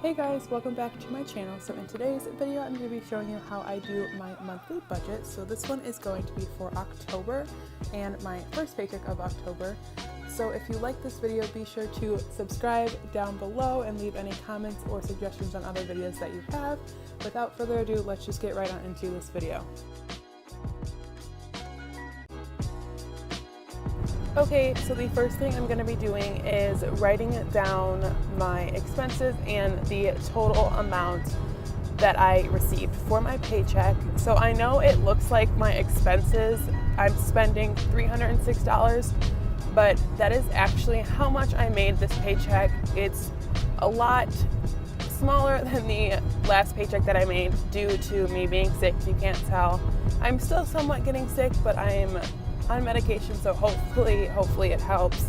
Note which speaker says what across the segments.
Speaker 1: Hey guys, welcome back to my channel. So in today's video, I'm going to be showing you how I do my monthly budget. So this one is going to be for October and my first paycheck of October. So if you like this video, be sure to subscribe down below and leave any comments or suggestions on other videos that you have. Without further ado, let's just get right on into this video. Okay, so the first thing I'm going to be doing is writing down my expenses and the total amount that I received for my paycheck. So I know it looks like my expenses, I'm spending $306, but that is actually how much I made this paycheck. It's a lot smaller than the last paycheck that I made due to me being sick. You can't tell. I'm still somewhat getting sick, but I'm on medication, so hopefully it helps.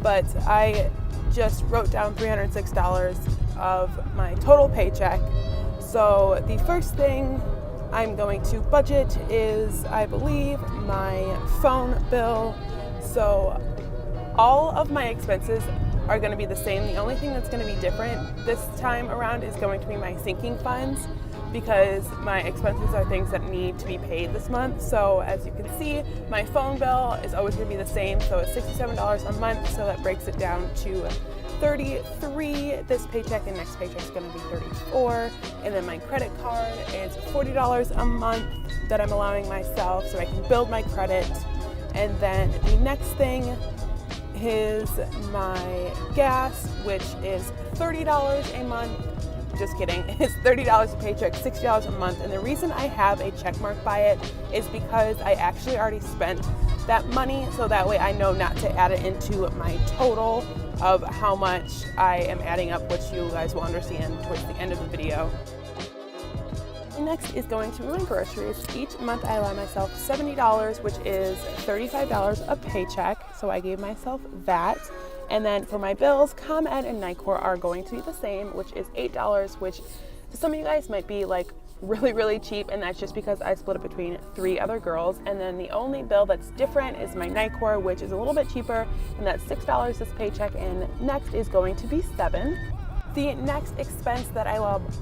Speaker 1: But I just wrote down $306 of my total paycheck. So the first thing I'm going to budget is, I believe, my phone bill. So all of my expenses are going to be the same. The only thing that's going to be different this time around is going to be my sinking funds, because my expenses are things that need to be paid this month. So as you can see, my phone bill is always going to be the same. So it's $67 a month. So that breaks it down to $33 this paycheck, and next paycheck is going to be $34. And then my credit card is $40 a month that I'm allowing myself so I can build my credit. And then the next thing is my gas, which is $30 a month. Just kidding, it's $30 a paycheck, $60 a month. And the reason I have a check mark by it is because I actually already spent that money, so that way I know not to add it into my total of how much I am adding up, which you guys will understand towards the end of the video. Next is going to be my groceries. Each month I allow myself $70, which is $35 a paycheck, so I gave myself that. And then for my bills, ComEd and NICOR are going to be the same, which is $8, which to some of you guys might be like really cheap, and that's just because I split it between 3 other girls. And then the only bill that's different is my NICOR, which is a little bit cheaper, and that's $6 this paycheck, and next is going to be $7. The next expense that I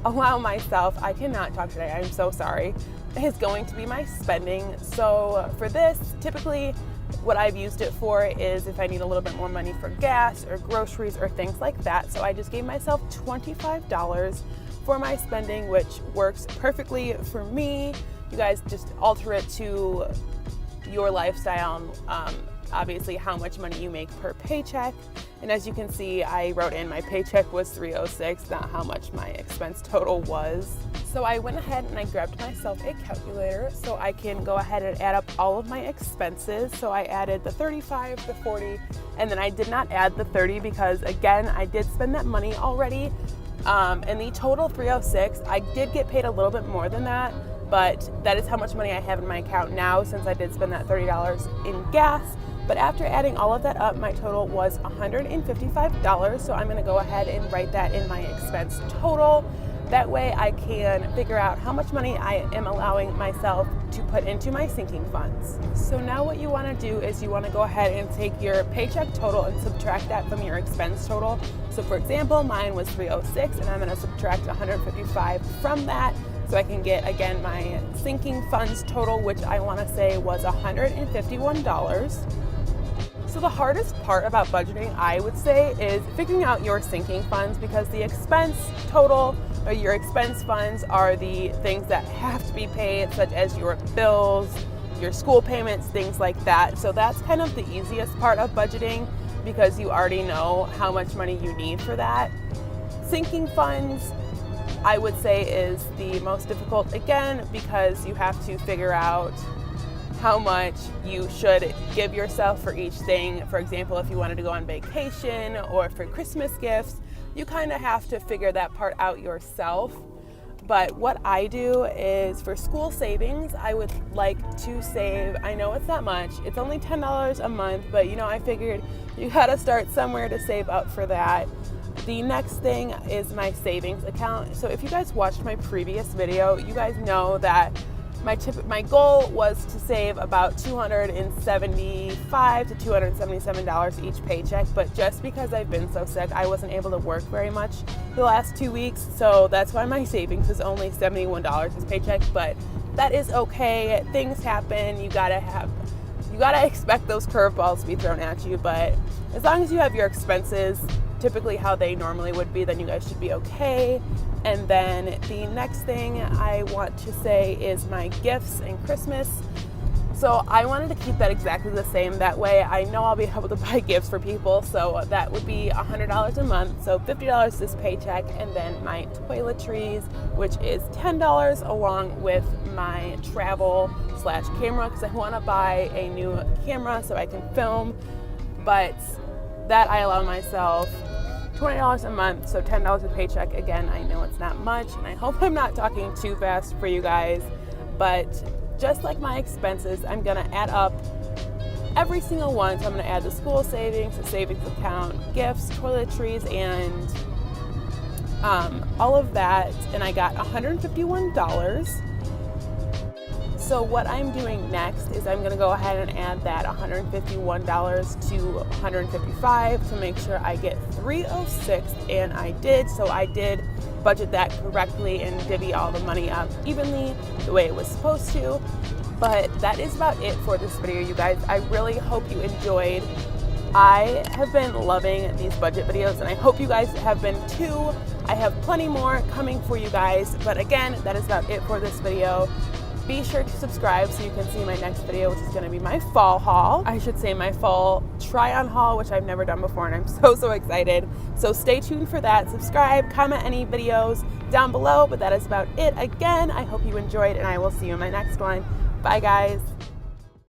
Speaker 1: allow myself, I cannot talk today, I'm so sorry, is going to be my spending. So for this, typically what I've used it for is if I need a little bit more money for gas or groceries or things like that. So I just gave myself $25 for my spending, which works perfectly for me. You guys just alter it to your lifestyle, obviously how much money you make per paycheck. And as you can see, I wrote in my paycheck was $306, not how much my expense total was. So I went ahead and I grabbed myself a calculator so I can go ahead and add up all of my expenses. So I added the 35, the 40, and then I did not add the 30 because again, I did spend that money already. And the total $306, I did get paid a little bit more than that, but that is how much money I have in my account now since I did spend that $30 in gas. But after adding all of that up, my total was $155. So I'm gonna go ahead and write that in my expense total. That way I can figure out how much money I am allowing myself to put into my sinking funds. So now what you wanna do is you wanna go ahead and take your paycheck total and subtract that from your expense total. So for example, mine was $306, and I'm gonna subtract $155 from that, so I can get, again, my sinking funds total, which I wanna say was $151. So the hardest part about budgeting, I would say, is figuring out your sinking funds, because the expense total or your expense funds are the things that have to be paid, such as your bills, your school payments, things like that. So that's kind of the easiest part of budgeting, because you already know how much money you need for that. Sinking funds, I would say, is the most difficult, again, because you have to figure out how much you should give yourself for each thing. For example, if you wanted to go on vacation or for Christmas gifts, you kind of have to figure that part out yourself. But what I do is for school savings, I would like to save, I know it's not much, it's only $10 a month, but you know, I figured you gotta start somewhere to save up for that. The next thing is my savings account. So if you guys watched my previous video, you guys know that My goal was to save about $275 to $277 each paycheck, but just because I've been so sick, I wasn't able to work very much the last 2 weeks, so that's why my savings is only $71 this paycheck, but that is okay. Things happen. You gotta expect those curveballs to be thrown at you, but as long as you have your expenses typically how they normally would be, then you guys should be okay. And then the next thing I want to say is my gifts and Christmas. So I wanted to keep that exactly the same. That way I know I'll be able to buy gifts for people. So that would be $100 a month. So $50 this paycheck. And then my toiletries, which is $10 along with my travel/camera, because I want to buy a new camera so I can film. But that I allow myself $20 a month, so $10 a paycheck. Again, I know it's not much, and I hope I'm not talking too fast for you guys, but just like my expenses, I'm gonna add up every single one. So I'm gonna add the school savings, the savings account, gifts, toiletries, and all of that, and I got $151. So what I'm doing next is I'm gonna go ahead and add that $151 to $155 to make sure I get $306, and I did. So I did budget that correctly and divvy all the money up evenly the way it was supposed to. But that is about it for this video, you guys. I really hope you enjoyed. I have been loving these budget videos, and I hope you guys have been too. I have plenty more coming for you guys, but again, that is about it for this video. Be sure to subscribe so you can see my next video, which is going to be my fall haul. I should say my fall try-on haul, which I've never done before, and I'm so excited. So stay tuned for that. Subscribe, comment any videos down below, but that is about it. Again, I hope you enjoyed, and I will see you in my next one. Bye, guys.